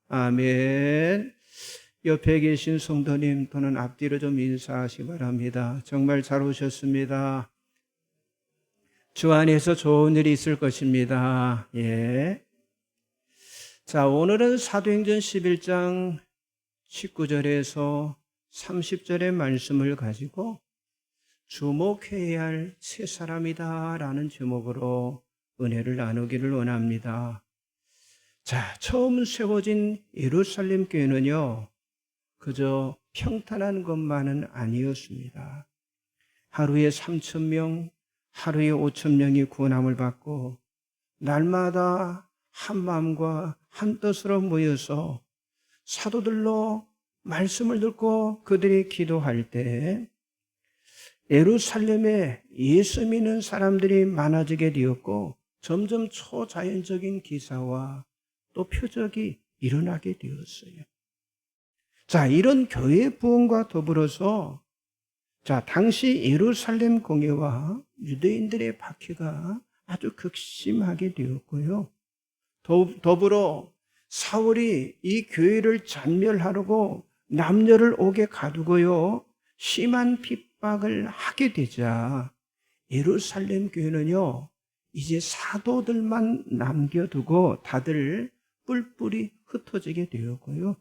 아멘. 옆에 계신 성도님 또는 앞뒤로 좀 인사하시기 바랍니다. 정말 잘 오셨습니다. 주 안에서 좋은 일이 있을 것입니다. 예. 자, 오늘은 사도행전 11장 19절에서 30절의 말씀을 가지고 주목해야 할 세 사람이다 라는 제목으로 은혜를 나누기를 원합니다. 자, 처음 세워진 예루살렘 교회는요, 그저 평탄한 것만은 아니었습니다. 하루에 3,000명, 하루에 5,000명이 구원함을 받고 날마다 한 마음과 한 뜻으로 모여서 사도들로 말씀을 듣고 그들이 기도할 때 예루살렘에 예수 믿는 사람들이 많아지게 되었고 점점 초자연적인 기사와 또 표적이 일어나게 되었어요. 자, 이런 교회 부흥과 더불어서 당시 예루살렘 공회와 유대인들의 박해가 아주 극심하게 되었고요. 더불어 사울이 이 교회를 잔멸하려고 남녀를 옥에 가두고요, 심한 핍박을 하게 되자 예루살렘 교회는요, 이제 사도들만 남겨두고 다들 뿔뿔이 흩어지게 되었고요.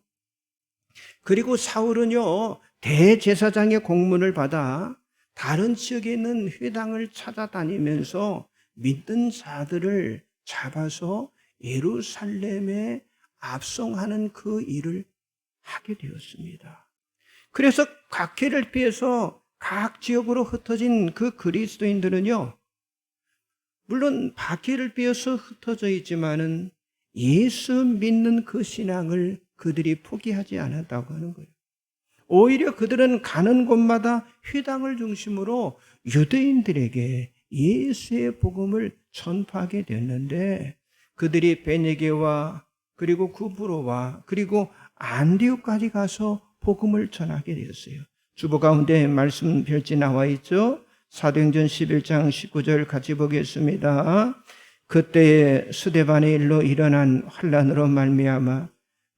그리고 사울은요, 대제사장의 공문을 받아 다른 지역에 있는 회당을 찾아다니면서 믿는 자들을 잡아서 예루살렘에 압송하는 그 일을 하게 되었습니다. 그래서 각해를 피해서 각 지역으로 흩어진 그 그리스도인들은요, 물론 박해를 피해서 흩어져 있지만은 예수 믿는 그 신앙을 그들이 포기하지 않았다고 하는 거예요. 오히려 그들은 가는 곳마다 회당을 중심으로 유대인들에게 예수의 복음을 전파하게 됐는데, 그들이 베네게와 그리고 구브로와 그리고 안디옥까지 가서 복음을 전하게 되었어요. 주보 가운데 말씀 별지 나와 있죠. 사도행전 11장 19절 같이 보겠습니다. 그때에 스데반의 일로 일어난 환란으로 말미암아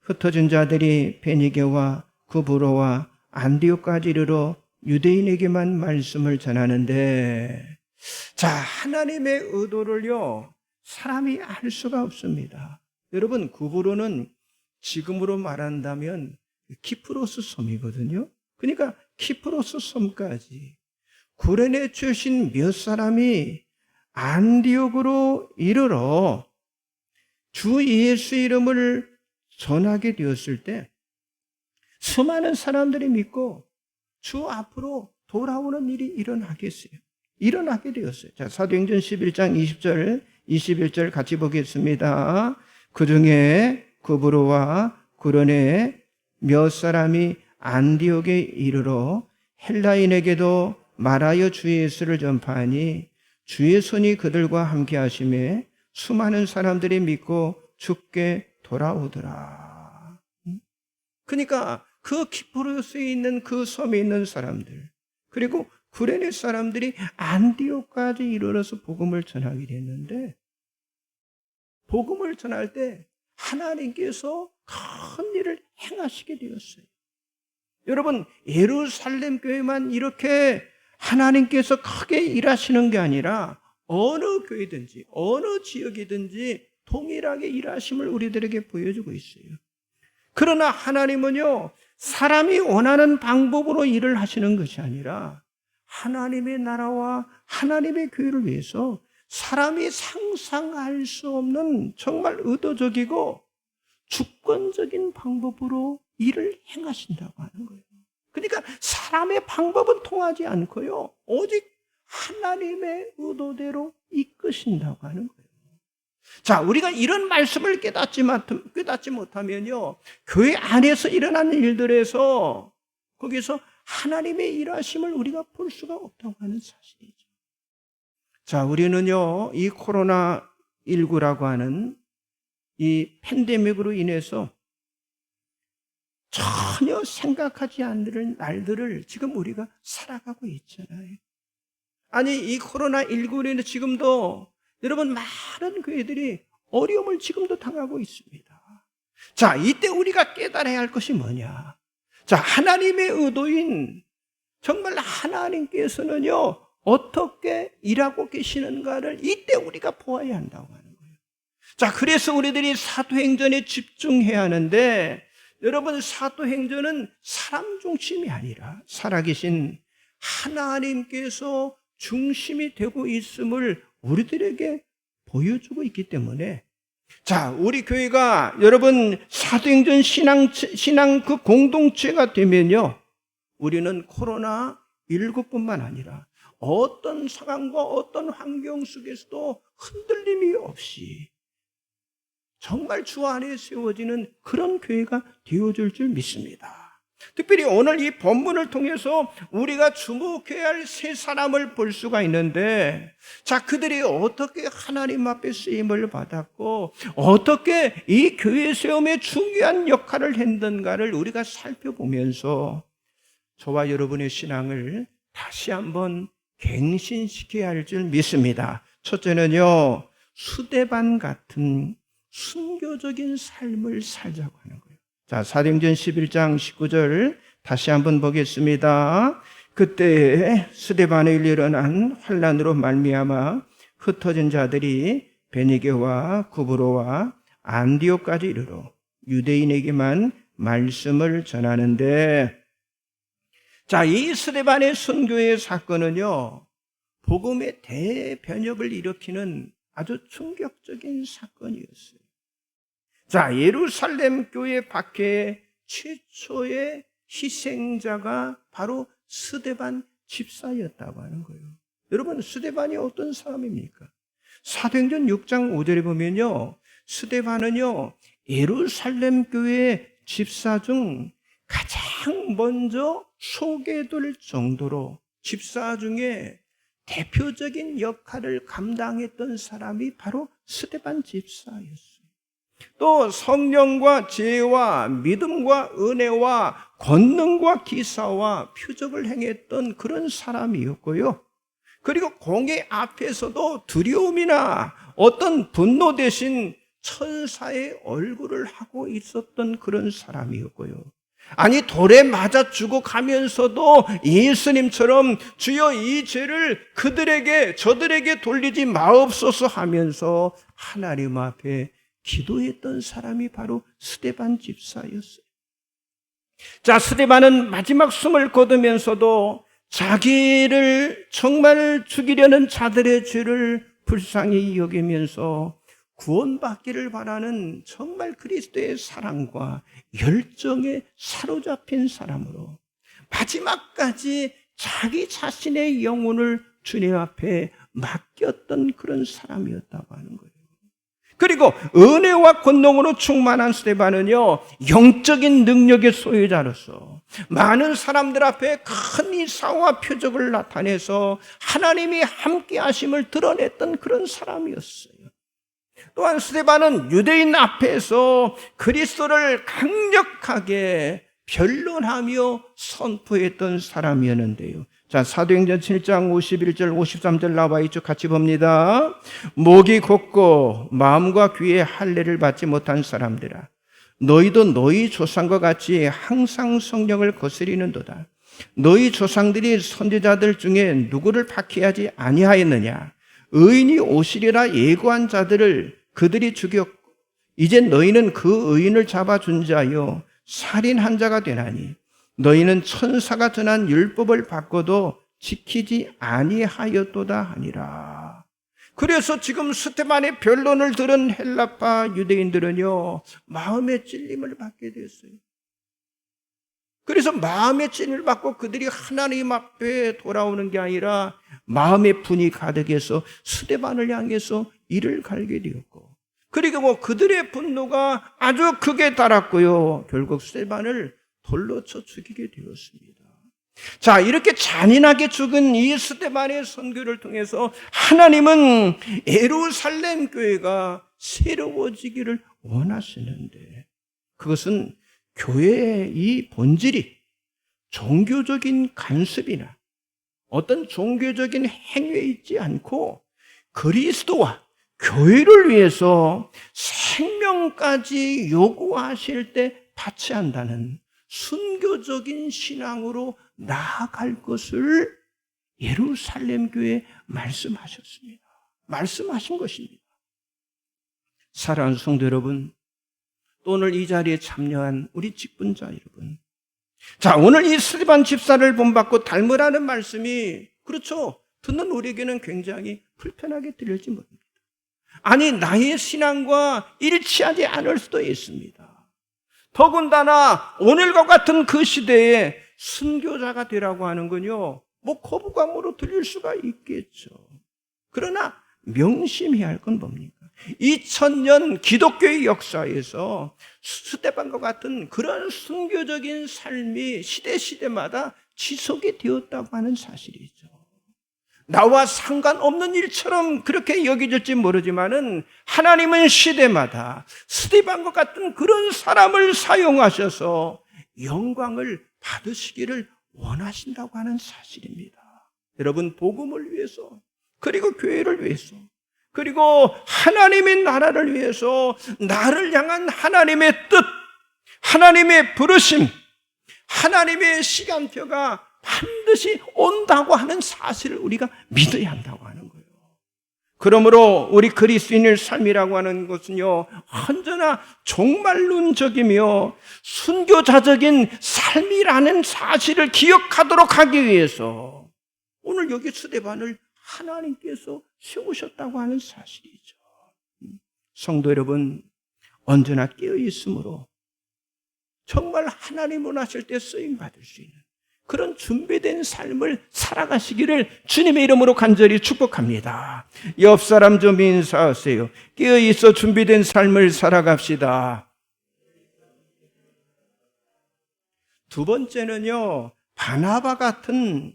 흩어진 자들이 베니게와 구브로와 안디옥까지 이르러 유대인에게만 말씀을 전하는데, 자, 하나님의 의도를요, 사람이 알 수가 없습니다. 여러분, 구브로는 지금으로 말한다면 키프로스 섬이거든요. 그러니까 키프로스 섬까지 구레네 출신 몇 사람이 안디옥으로 이르러 주 예수 이름을 전하게 되었을 때 수많은 사람들이 믿고 주 앞으로 돌아오는 일이 일어나게 되었어요. 자, 사도행전 11장 20절, 21절 같이 보겠습니다. 그 중에 구브로와 구레네 몇 사람이 안디옥에 이르러 헬라인에게도 말하여 주 예수를 전파하니 주의 손이 그들과 함께 하심에 수많은 사람들이 믿고 주께 돌아오더라. 그러니까 그 키프로스에 있는 그 섬에 있는 사람들, 그리고 구레네 사람들이 안디옥까지 이르러서 복음을 전하게 됐는데, 복음을 전할 때 하나님께서 큰 일을 행하시게 되었어요. 여러분, 예루살렘 교회만 이렇게 하나님께서 크게 일하시는 게 아니라 어느 교회든지 어느 지역이든지 동일하게 일하심을 우리들에게 보여주고 있어요. 그러나 하나님은요, 사람이 원하는 방법으로 일을 하시는 것이 아니라 하나님의 나라와 하나님의 교회를 위해서 사람이 상상할 수 없는 정말 의도적이고 주권적인 방법으로 일을 행하신다고 하는 거예요. 그러니까 사람의 방법은 통하지 않고요, 오직 하나님의 의도대로 이끄신다고 하는 거예요. 자, 우리가 이런 말씀을 깨닫지 못하면요, 교회 안에서 일어나는 일들에서 거기서 하나님의 일하심을 우리가 볼 수가 없다고 하는 사실이죠. 자, 우리는요, 이 코로나19라고 하는 이 팬데믹으로 인해서 전혀 생각하지 않는 날들을 지금 우리가 살아가고 있잖아요. 아니, 이 코로나19로 인해 지금도 여러분 많은 교회들이 어려움을 지금도 당하고 있습니다. 자, 이때 우리가 깨달아야 할 것이 뭐냐? 자, 하나님의 의도인 정말 하나님께서는요, 어떻게 일하고 계시는가를 이때 우리가 보아야 한다고 하는 거예요. 자, 그래서 우리들이 사도행전에 집중해야 하는데, 여러분, 사도행전은 사람 중심이 아니라 살아계신 하나님께서 중심이 되고 있음을 우리들에게 보여주고 있기 때문에, 자, 우리 교회가 여러분 사도행전 신앙 그 공동체가 되면요, 우리는 코로나19뿐만 아니라 어떤 상황과 어떤 환경 속에서도 흔들림이 없이 정말 주 안에 세워지는 그런 교회가 되어줄 줄 믿습니다. 특별히 오늘 이 본문을 통해서 우리가 주목해야 할 세 사람을 볼 수가 있는데, 자, 그들이 어떻게 하나님 앞에 쓰임을 받았고 어떻게 이 교회 세움에 중요한 역할을 했는가를 우리가 살펴보면서 저와 여러분의 신앙을 다시 한번 갱신시켜야 할 줄 믿습니다. 첫째는요, 스데반 같은 순교적인 삶을 살자고 하는 거예요. 자, 사도행전 11장 19절 다시 한번 보겠습니다. 그때 스데반에 일어난 환난으로 말미암아 흩어진 자들이 베니게와 구브로와 안디옥까지 이르러 유대인에게만 말씀을 전하는데, 자, 이 스데반의 순교의 사건은요, 복음의 대변혁을 일으키는 아주 충격적인 사건이었어요. 자, 예루살렘 교회 밖에 최초의 희생자가 바로 스데반 집사였다고 하는 거예요. 여러분, 스데반이 어떤 사람입니까? 사도행전 6장 5절에 보면요, 스데반은요, 예루살렘 교회 집사 중 가장 먼저 소개될 정도로 집사 중에 대표적인 역할을 감당했던 사람이 바로 스데반 집사였어요. 또 성령과 지혜와 믿음과 은혜와 권능과 기사와 표적을 행했던 그런 사람이었고요. 그리고 공의 앞에서도 두려움이나 어떤 분노 대신 천사의 얼굴을 하고 있었던 그런 사람이었고요. 아니, 돌에 맞아 죽어가면서도 예수님처럼 주여 이 죄를 저들에게 돌리지 마옵소서 하면서 하나님 앞에 기도했던 사람이 바로 스데반 집사였어요. 자, 스데반은 마지막 숨을 거두면서도 자기를 정말 죽이려는 자들의 죄를 불쌍히 여기면서 구원받기를 바라는 정말 그리스도의 사랑과 열정에 사로잡힌 사람으로 마지막까지 자기 자신의 영혼을 주님 앞에 맡겼던 그런 사람이었다고 하는 거예요. 그리고 은혜와 권능으로 충만한 스데반은요, 영적인 능력의 소유자로서 많은 사람들 앞에 큰 이사와 표적을 나타내서 하나님이 함께 하심을 드러냈던 그런 사람이었어요. 또한 스데반은 유대인 앞에서 그리스도를 강력하게 변론하며 선포했던 사람이었는데요. 자, 사도행전 7장 51절 53절 나와 있죠. 같이 봅니다. 목이 곧고 마음과 귀에 할례를 받지 못한 사람들아, 너희도 너희 조상과 같이 항상 성령을 거스리는도다. 너희 조상들이 선지자들 중에 누구를 박해하지 아니하였느냐? 의인이 오시리라 예고한 자들을 그들이 죽였고 이제 너희는 그 의인을 잡아준 자여 살인한 자가 되나니 너희는 천사가 전한 율법을 받고도 지키지 아니하였도다 하니라. 그래서 지금 스데반의 변론을 들은 헬라파 유대인들은요, 마음의 찔림을 받게 됐어요. 그래서 마음의 찔림을 받고 그들이 하나님 앞에 돌아오는 게 아니라 마음의 분이 가득해서 스데반을 향해서 이를 갈게 되었고, 그리고 그들의 분노가 아주 크게 달았고요, 결국 스데반을 돌로 쳐 죽이게 되었습니다. 자, 이렇게 잔인하게 죽은 이 스데반의 선교를 통해서 하나님은 예루살렘 교회가 새로워지기를 원하시는데, 그것은 교회의 이 본질이 종교적인 간섭이나 어떤 종교적인 행위에 있지 않고 그리스도와 교회를 위해서 생명까지 요구하실 때 바치한다는 순교적인 신앙으로 나아갈 것을 예루살렘 교회에 말씀하셨습니다. 말씀하신 것입니다. 사랑하는 성도 여러분, 또 오늘 이 자리에 참여한 우리 직분자 여러분, 자, 오늘 이 스데반 집사를 본받고 닮으라는 말씀이, 그렇죠, 듣는 우리에게는 굉장히 불편하게 들릴지 모릅니다. 아니, 나의 신앙과 일치하지 않을 수도 있습니다. 더군다나 오늘과 같은 그 시대에 순교자가 되라고 하는 건요, 뭐 거부감으로 들릴 수가 있겠죠. 그러나 명심해야 할 건 뭡니까? 2000년 기독교의 역사에서 스데반과 같은 그런 순교적인 삶이 시대마다 지속이 되었다고 하는 사실이죠. 나와 상관없는 일처럼 그렇게 여겨질지 모르지만은 하나님은 시대마다 스데반과 같은 그런 사람을 사용하셔서 영광을 받으시기를 원하신다고 하는 사실입니다. 여러분, 복음을 위해서, 그리고 교회를 위해서, 그리고 하나님의 나라를 위해서 나를 향한 하나님의 뜻, 하나님의 부르심, 하나님의 시간표가 반드시 온다고 하는 사실을 우리가 믿어야 한다고 하는 거예요. 그러므로 우리 그리스도인의 삶이라고 하는 것은요, 언제나 종말론적이며 순교자적인 삶이라는 사실을 기억하도록 하기 위해서 오늘 여기 스데반을 하나님께서 세우셨다고 하는 사실이죠. 성도 여러분, 언제나 깨어있으므로 정말 하나님 원하실 때 쓰임받을 수 있는 그런 준비된 삶을 살아가시기를 주님의 이름으로 간절히 축복합니다. 옆 사람 좀 인사하세요. 깨어있어 준비된 삶을 살아갑시다. 두 번째는요, 바나바 같은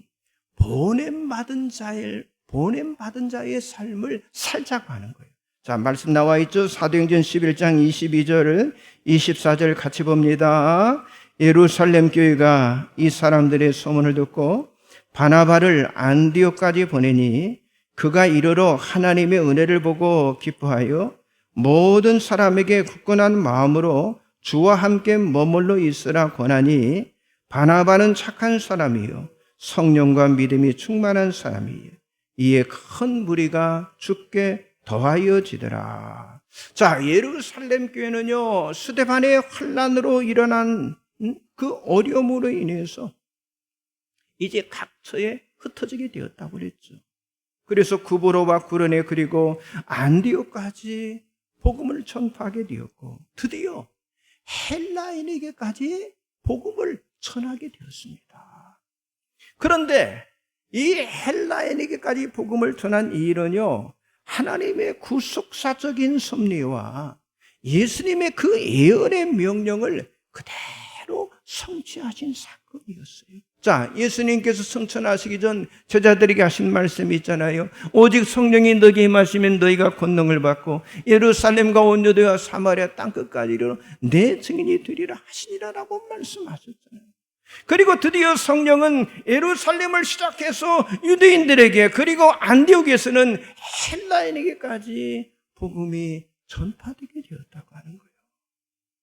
보냄받은 자의 삶을 살자고 하는 거예요. 자, 말씀 나와 있죠. 사도행전 11장 22절, 24절 같이 봅니다. 예루살렘 교회가 이 사람들의 소문을 듣고 바나바를 안디옥까지 보내니 그가 이르러 하나님의 은혜를 보고 기뻐하여 모든 사람에게 굳건한 마음으로 주와 함께 머물러 있으라 권하니 바나바는 착한 사람이요 성령과 믿음이 충만한 사람이요 이에 큰 무리가 주께 더하여지더라. 자, 예루살렘 교회는요, 스데반의 환난으로 일어난 그 어려움으로 인해서 이제 각처에 흩어지게 되었다고 그랬죠. 그래서 구브로와 구르네 그리고 안디옥까지 복음을 전파하게 되었고 드디어 헬라인에게까지 복음을 전하게 되었습니다. 그런데 이 헬라인에게까지 복음을 전한 이 일은요, 하나님의 구속사적인 섭리와 예수님의 그 예언의 명령을 그대로 성취하신 사건이었어요. 자, 예수님께서 성천하시기 전 제자들에게 하신 말씀이 있잖아요. 오직 성령이 너에게 임하시면 너희가 권능을 받고 예루살렘과 온 유대와 사마리아 땅끝까지 이르러 내 증인이 되리라 하시니라라고 말씀하셨잖아요. 그리고 드디어 성령은 예루살렘을 시작해서 유대인들에게 그리고 안디옥에서는 헬라인에게까지 복음이 전파되게 되었다고 하는 거예요.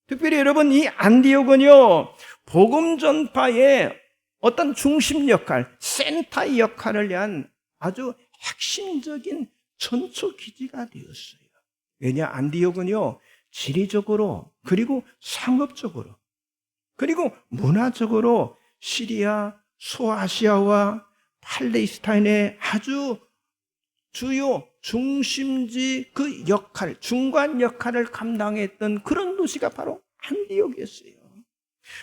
특별히 여러분, 이 안디옥은요, 복음 전파의 어떤 중심 역할, 센터 역할을 위한 아주 핵심적인 전초 기지가 되었어요. 왜냐, 안디옥은요, 지리적으로 그리고 상업적으로 그리고 문화적으로 시리아, 소아시아와 팔레스타인의 아주 주요 중심지 그 역할, 중간 역할을 감당했던 그런 도시가 바로 안디옥이었어요.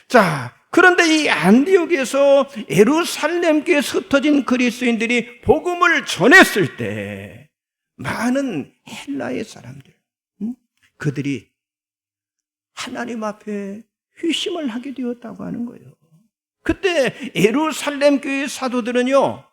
자, 그런데 이 안디옥에서 예루살렘교에 흩어진 그리스도인들이 복음을 전했을 때 많은 헬라의 사람들, 그들이 하나님 앞에 회심을 하게 되었다고 하는 거예요. 그때 예루살렘 교회 사도들은요,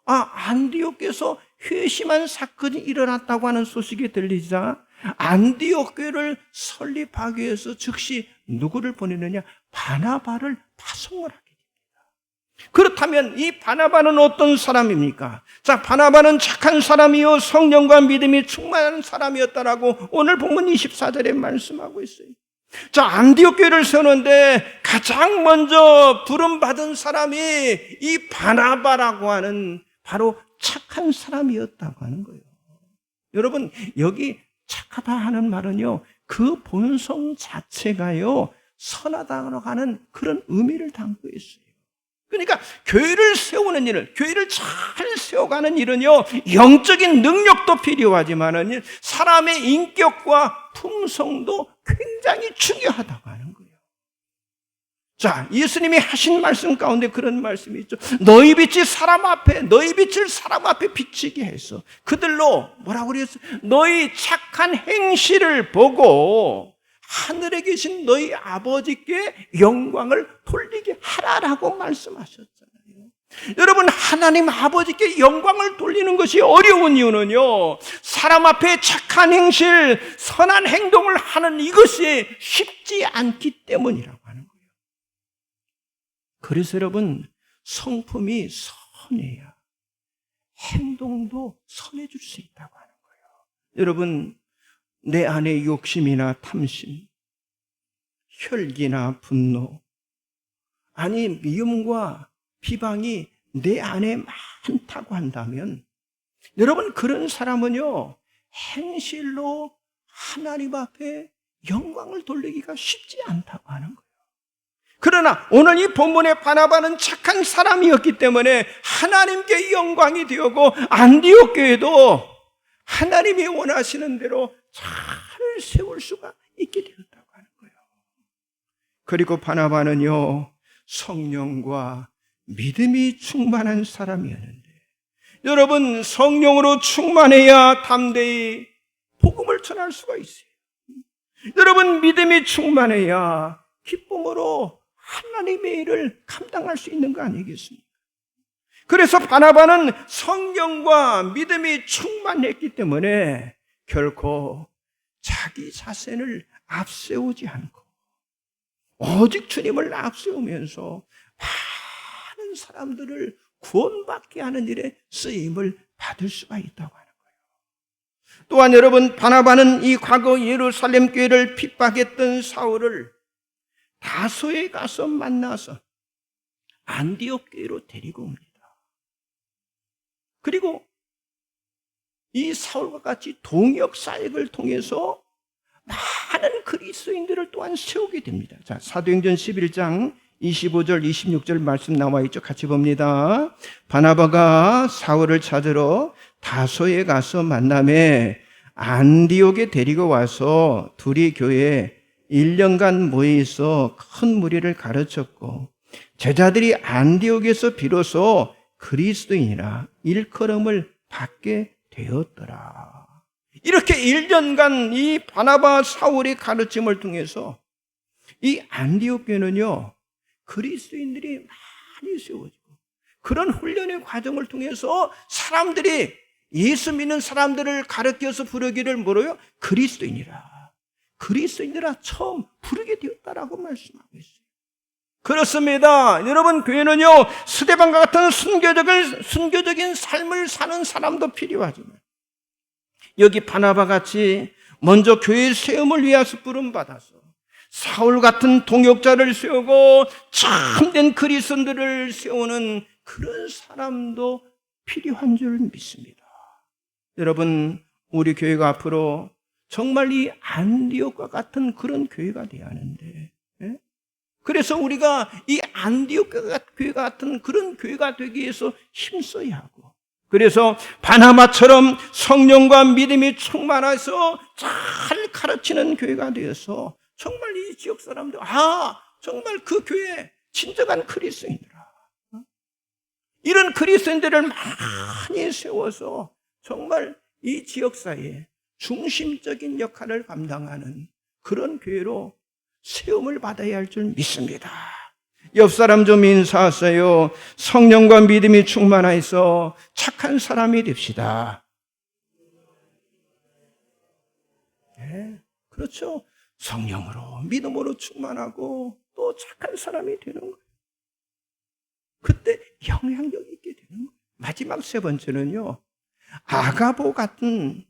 안디옥에서 회심한 사건이 일어났다고 하는 소식이 들리자 안디옥 교회를 설립하기 위해서 즉시 누구를 보내느냐? 바나바를 파송을 하게 됩니다. 그렇다면 이 바나바는 어떤 사람입니까? 자, 바나바는 착한 사람이요 성령과 믿음이 충만한 사람이었다라고 오늘 본문 24절에 말씀하고 있어요. 자, 안디옥 교회를 세우는데 가장 먼저 부름받은 사람이 이 바나바라고 하는 바로 착한 사람이었다고 하는 거예요. 여러분, 여기 착하다 하는 말은요, 그 본성 자체가요, 선하다고 하는 그런 의미를 담고 있어요. 그러니까 교회를 세우는 일을, 교회를 잘 세워가는 일은요, 영적인 능력도 필요하지만은 사람의 인격과 품성도 굉장히 중요하다고 하는 거예요. 자, 예수님이 하신 말씀 가운데 그런 말씀이 있죠. 너희 빛이 사람 앞에, 너희 빛을 사람 앞에 비치게 해서 그들로 뭐라고 그랬어요? 너희 착한 행실을 보고 하늘에 계신 너희 아버지께 영광을 돌리게 하라라고 말씀하셨잖아요. 여러분, 하나님 아버지께 영광을 돌리는 것이 어려운 이유는요, 사람 앞에 착한 행실, 선한 행동을 하는 이것이 쉽지 않기 때문이라고 하는 거예요. 그래서 여러분, 성품이 선해야 행동도 선해질 수 있다고 하는 거예요. 여러분, 내 안에 욕심이나 탐심, 혈기나 분노, 아니 미움과 비방이 내 안에 많다고 한다면 여러분, 그런 사람은요, 행실로 하나님 앞에 영광을 돌리기가 쉽지 않다고 하는 거예요. 그러나 오늘 이 본문의 바나바는 착한 사람이었기 때문에 하나님께 영광이 되었고 안디옥 교회도 하나님이 원하시는 대로 잘 세울 수가 있게 되었다고 하는 거예요. 그리고 바나바는요, 성령과 믿음이 충만한 사람이었는데, 여러분, 성령으로 충만해야 담대히 복음을 전할 수가 있어요. 여러분, 믿음이 충만해야 기쁨으로 하나님의 일을 감당할 수 있는 거 아니겠습니까? 그래서 바나바는 성령과 믿음이 충만했기 때문에 결코 자기 자신을 앞세우지 않고 오직 주님을 앞세우면서 많은 사람들을 구원받게 하는 일에 쓰임을 받을 수가 있다고 하는 거예요. 또한 여러분, 바나바는 이 과거 예루살렘 교회를 핍박했던 사울을 다소에 가서 만나서 안디옥 교회로 데리고 옵니다. 그리고 이 사울과 같이 동역 사역을 통해서 많은 그리스도인들을 또한 세우게 됩니다. 자, 사도행전 11장 25절 26절 말씀 나와 있죠. 같이 봅니다. 바나바가 사울을 찾으러 다소에 가서 만남에 안디옥에 데리고 와서 둘이 교회에 1년간 모여 있어 큰 무리를 가르쳤고 제자들이 안디옥에서 비로소 그리스도인이라 일컬음을 받게 되었더라. 이렇게 1년간 이 바나바 사울의 가르침을 통해서 이 안디옥 교회는요, 그리스도인들이 많이 세워지고 그런 훈련의 과정을 통해서 사람들이 예수 믿는 사람들을 가르쳐서 부르기를 뭐로요? 그리스도인이라. 그리스도인들아 처음 부르게 되었다라고 말씀하고 있어요. 그렇습니다. 여러분, 교회는요, 스데반과 같은 순교적인 삶을 사는 사람도 필요하지만 여기 바나바 같이 먼저 교회 세움을 위해서 부름받아서 사울 같은 동역자를 세우고 참된 그리스도인들을 세우는 그런 사람도 필요한 줄 믿습니다. 여러분, 우리 교회가 앞으로 정말 이 안디옥과 같은 그런 교회가 되어야 하는데, 예? 그래서 우리가 이 안디옥 교회 같은 그런 교회가 되기 위해서 힘써야 하고, 그래서 바나바처럼 성령과 믿음이 충만해서 잘 가르치는 교회가 되어서 정말 이 지역 사람들, 정말 그 교회에 진정한 그리스도인이라, 이런 그리스도인들을 많이 세워서 정말 이 지역사회에 중심적인 역할을 감당하는 그런 교회로 세움을 받아야 할 줄 믿습니다. 옆 사람 좀 인사하세요. 성령과 믿음이 충만해서 착한 사람이 됩시다. 네, 그렇죠. 성령으로 믿음으로 충만하고 또 착한 사람이 되는 거예요. 그때 영향력이 있게 되는 거예요. 마지막 세 번째는요, 아가보 같은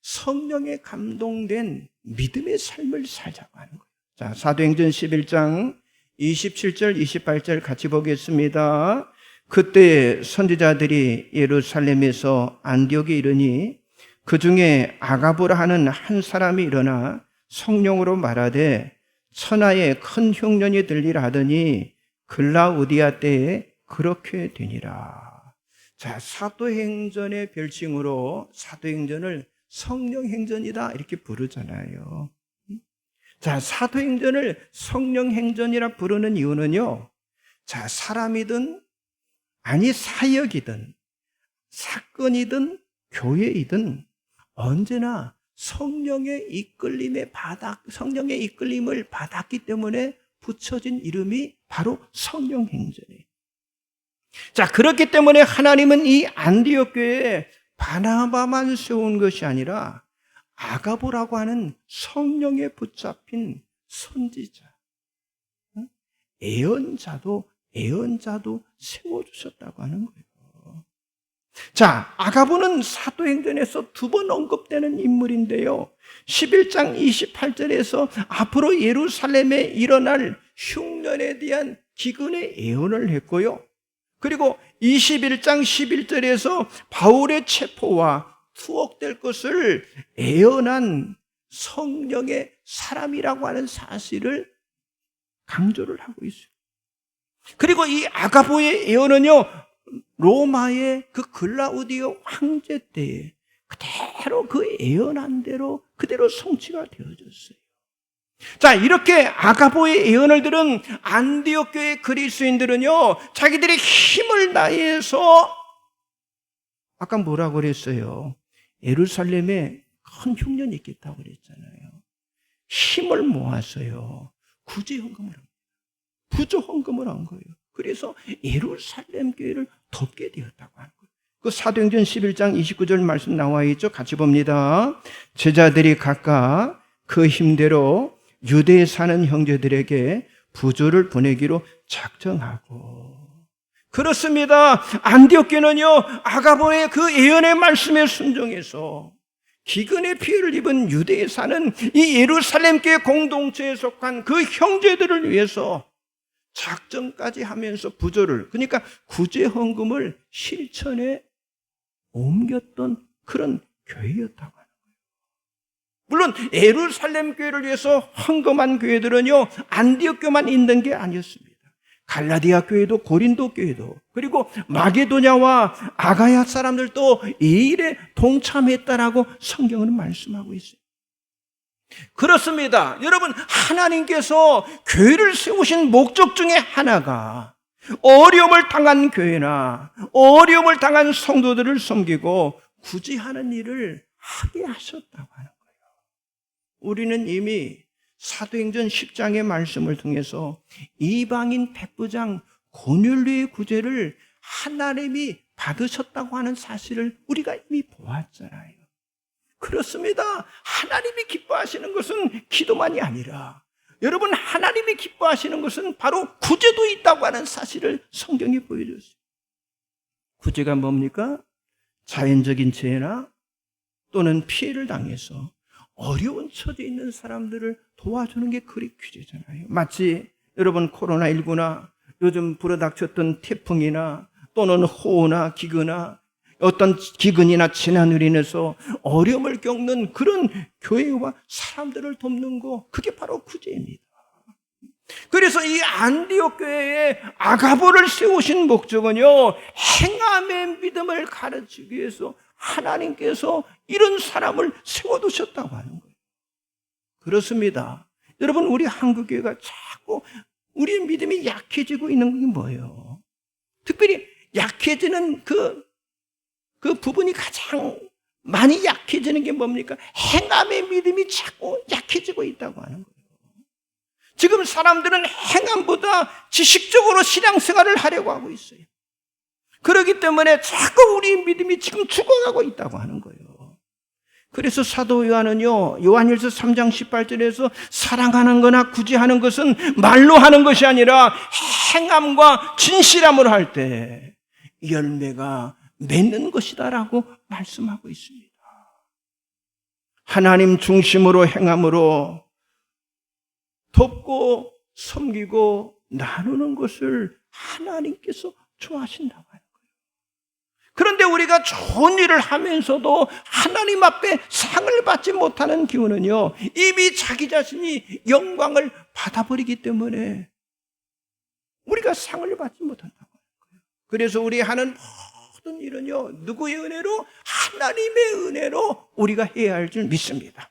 성령에 감동된 믿음의 삶을 살자고 하는 거예요. 자, 사도행전 11장 27절, 28절 같이 보겠습니다. 그때 선지자들이 예루살렘에서 안디옥에 이르니 그 중에 아가보라 하는 한 사람이 일어나 성령으로 말하되 천하에 큰 흉년이 들리라 하더니 글라우디아 때에 그렇게 되니라. 자, 사도행전의 별칭으로 사도행전을 성령행전이다 이렇게 부르잖아요. 자, 사도행전을 성령행전이라 부르는 이유는요, 자, 사람이든 아니 사역이든 사건이든 교회이든 언제나 성령의 이끌림을 받았기 때문에 붙여진 이름이 바로 성령행전이에요. 자, 그렇기 때문에 하나님은 이 안디옥 교회에 바나바만 세운 것이 아니라 아가보라고 하는 성령에 붙잡힌 선지자, 예언자도 세워주셨다고 하는 거예요. 자, 아가보는 사도행전에서 2번 언급되는 인물인데요, 11장 28절에서 앞으로 예루살렘에 일어날 흉년에 대한 기근의 예언을 했고요, 그리고 21장 11절에서 바울의 체포와 투옥될 것을 예언한 성령의 사람이라고 하는 사실을 강조를 하고 있어요. 그리고 이 아가보의 예언은요, 로마의 그 글라우디오 황제 때에 그대로 그 예언한 대로 그대로 성취가 되어졌어요. 자, 이렇게 아가보의 예언을 들은 안디옥 교회 그리스도인들은요, 자기들의 힘을 다해서 아까 뭐라고 그랬어요? 예루살렘에 큰 흉년이 있겠다고 그랬잖아요. 힘을 모아서요, 구제 헌금을 합니다. 부조 헌금을 한 거예요. 그래서 예루살렘 교회를 돕게 되었다고 하는 거예요. 그 사도행전 11장 29절 말씀 나와 있죠? 같이 봅니다. 제자들이 각각 그 힘대로 유대에 사는 형제들에게 부조를 보내기로 작정하고. 그렇습니다. 안디옥 교회는요, 아가보의 그 예언의 말씀에 순종해서 기근의 피해를 입은 유대에 사는 이 예루살렘 교회 공동체에 속한 그 형제들을 위해서 작정까지 하면서 부조를, 그러니까 구제 헌금을 실천에 옮겼던 그런 교회였다고 하는 거예요. 물론 예루살렘 교회를 위해서 헌금한 교회들은요, 안디옥 교회만 있는 게 아니었습니다. 갈라디아 교회도 고린도 교회도, 그리고 마게도냐와 아가야 사람들도 이 일에 동참했다라고 성경은 말씀하고 있어요. 그렇습니다. 여러분, 하나님께서 교회를 세우신 목적 중에 하나가 어려움을 당한 교회나 어려움을 당한 성도들을 섬기고 구제하는 일을 하게 하셨다고 하는 거예요. 우리는 이미 사도행전 10장의 말씀을 통해서 이방인 백부장 고넬료의 구제를 하나님이 받으셨다고 하는 사실을 우리가 이미 보았잖아요. 그렇습니다. 하나님이 기뻐하시는 것은 기도만이 아니라, 여러분, 하나님이 기뻐하시는 것은 바로 구제도 있다고 하는 사실을 성경이 보여줬어요. 구제가 뭡니까? 자연적인 재해나 또는 피해를 당해서 어려운 처지에 있는 사람들을 도와주는 게 그리 구제잖아요. 마치 여러분, 코로나19나 요즘 불어닥쳤던 태풍이나 또는 호우나 기근이나 어떤 기근이나 재난으로 인해서 어려움을 겪는 그런 교회와 사람들을 돕는 거, 그게 바로 구제입니다. 그래서 이 안디옥 교회에 아가보를 세우신 목적은요, 행함의 믿음을 가르치기 위해서 하나님께서 이런 사람을 세워두셨다고 하는 거예요. 그렇습니다. 여러분, 우리 한국교회가 자꾸 우리의 믿음이 약해지고 있는 게 뭐예요? 특별히 약해지는 그 부분이 가장 많이 약해지는 게 뭡니까? 행함의 믿음이 자꾸 약해지고 있다고 하는 거예요. 지금 사람들은 행함보다 지식적으로 신앙생활을 하려고 하고 있어요. 그렇기 때문에 자꾸 우리 믿음이 지금 죽어가고 있다고 하는 거예요. 그래서 사도 요한은요, 요한일서 3장 18절에서 사랑하는 거나 굳이 하는 것은 말로 하는 것이 아니라 행함과 진실함으로 할 때 열매가 맺는 것이다라고 말씀하고 있습니다. 하나님 중심으로 행함으로 돕고 섬기고 나누는 것을 하나님께서 좋아하신다고 하는 거예요. 그런데 우리가 좋은 일을 하면서도 하나님 앞에 상을 받지 못하는 기운은요, 이미 자기 자신이 영광을 받아버리기 때문에 우리가 상을 받지 못한다고 하는 거예요. 그래서 우리 하는 모든 일은요, 누구의 은혜로? 하나님의 은혜로 우리가 해야 할 줄 믿습니다.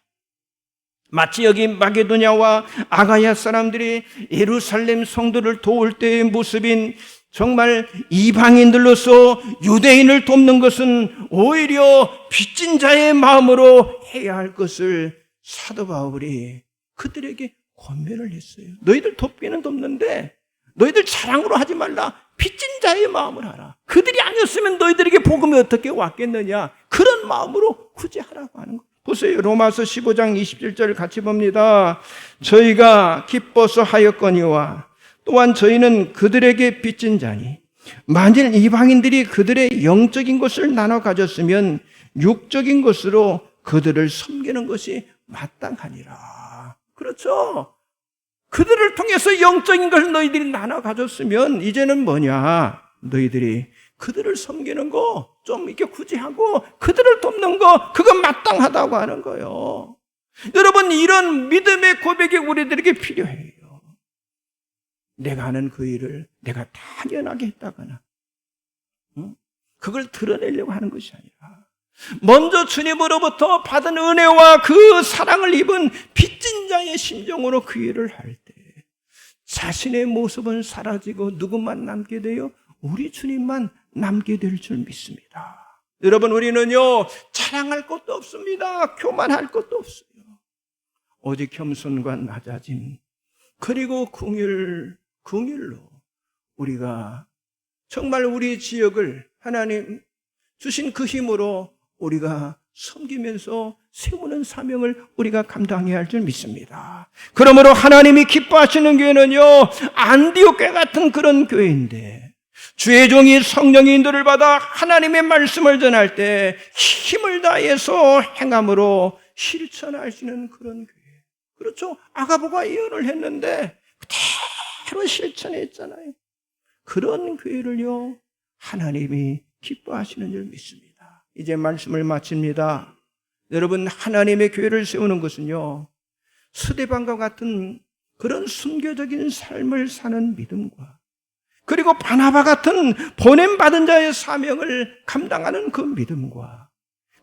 마치 여기 마게도냐와 아가야 사람들이 예루살렘 성도를 도울 때의 모습인 정말 이방인들로서 유대인을 돕는 것은 오히려 빚진 자의 마음으로 해야 할 것을 사도 바울이 그들에게 권면을 했어요. 너희들 돕기는 돕는데 너희들 자랑으로 하지 말라. 빚진 자의 마음을 하라. 그들이 아니었으면 너희들에게 복음이 어떻게 왔겠느냐. 그런 마음으로 굳이 하라고 하는 거예요. 보세요. 로마서 15장 27절 같이 봅니다. 저희가 기뻐서 하였거니와 또한 저희는 그들에게 빚진 자니 만일 이방인들이 그들의 영적인 것을 나눠 가졌으면 육적인 것으로 그들을 섬기는 것이 마땅하니라. 그렇죠? 그들을 통해서 영적인 것을 너희들이 나눠 가졌으면 이제는 뭐냐? 너희들이 그들을 섬기는 거 좀 이렇게 굳이 하고 그들을 돕는 거 그건 마땅하다고 하는 거예요. 여러분, 이런 믿음의 고백이 우리들에게 필요해요. 내가 하는 그 일을 내가 당연하게 했다거나 그걸 드러내려고 하는 것이 아니라 먼저 주님으로부터 받은 은혜와 그 사랑을 입은 빚진 자의 심정으로 그 일을 할 때 자신의 모습은 사라지고 누구만 남게 돼요? 우리 주님만 남게 될 줄 믿습니다. 여러분, 우리는요 자랑할 것도 없습니다. 교만할 것도 없어요. 오직 겸손과 낮아짐 그리고 긍휼로 우리가 정말 우리 지역을 하나님 주신 그 힘으로 우리가 섬기면서 세우는 사명을 우리가 감당해야 할 줄 믿습니다. 그러므로 하나님이 기뻐하시는 교회는요 안디옥 교회 같은 그런 교회인데 주의 종이 성령의 인도를 받아 하나님의 말씀을 전할 때 힘을 다해서 행함으로 실천하시는 그런 교회. 그렇죠? 아가보가 예언을 했는데 그대로 실천했잖아요. 그런 교회를요 하나님이 기뻐하시는 줄 믿습니다. 이제 말씀을 마칩니다. 여러분, 하나님의 교회를 세우는 것은요 스데반과 같은 그런 순교적인 삶을 사는 믿음과 그리고 바나바 같은 보냄받은 자의 사명을 감당하는 그 믿음과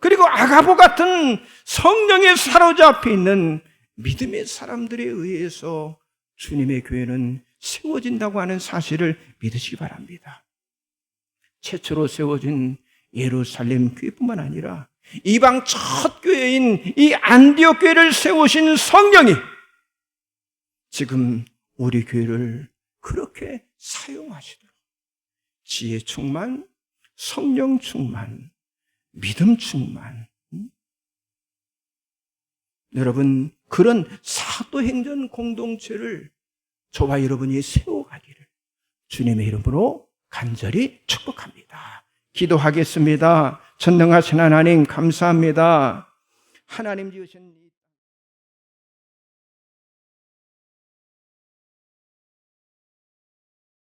그리고 아가보 같은 성령에 사로잡혀 있는 믿음의 사람들에 의해서 주님의 교회는 세워진다고 하는 사실을 믿으시기 바랍니다. 최초로 세워진 예루살렘 교회뿐만 아니라 이방 첫 교회인 이 안디옥 교회를 세우신 성령이 지금 우리 교회를 그렇게 사용하시도록 지혜 충만, 성령 충만, 믿음 충만, 여러분 그런 사도행전 공동체를 저와 여러분이 세워가기를 주님의 이름으로 간절히 축복합니다. 기도하겠습니다. 전능하신 하나님 감사합니다. 하나님 지으신